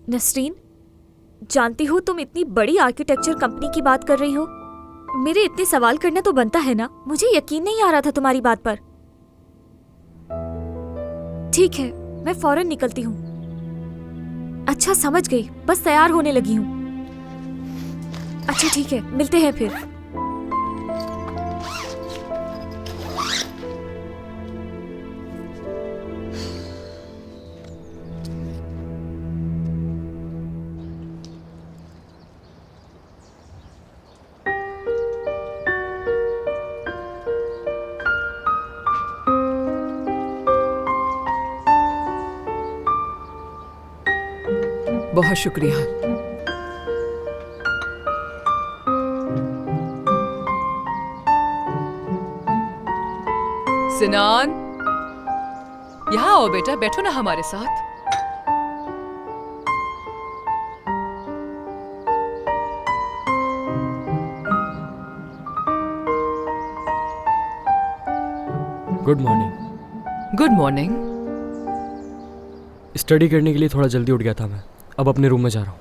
नसरीन, जानती हो तुम इतनी बड़ी आर्किटेक्चर कंपनी की बात कर रही हो। मेरे इतने सवाल करना तो बनता है ना। मुझे यकीन नहीं आ रहा था तुम्हारी बात पर। ठीक है, मैं फौरन निकलती हूँ। अच्छा, समझ गई, बस तैयार होने लगी हूँ। अच्छा ठीक है, मिलते हैं फिर। बहुत शुक्रिया। सिनान, यहाँ आओ बेटा, बैठो ना हमारे साथ। Good morning. Good morning. Study करने के लिए थोड़ा जल्दी उठ गया था मैं। अब अपने रूम में जा रहा हूँ।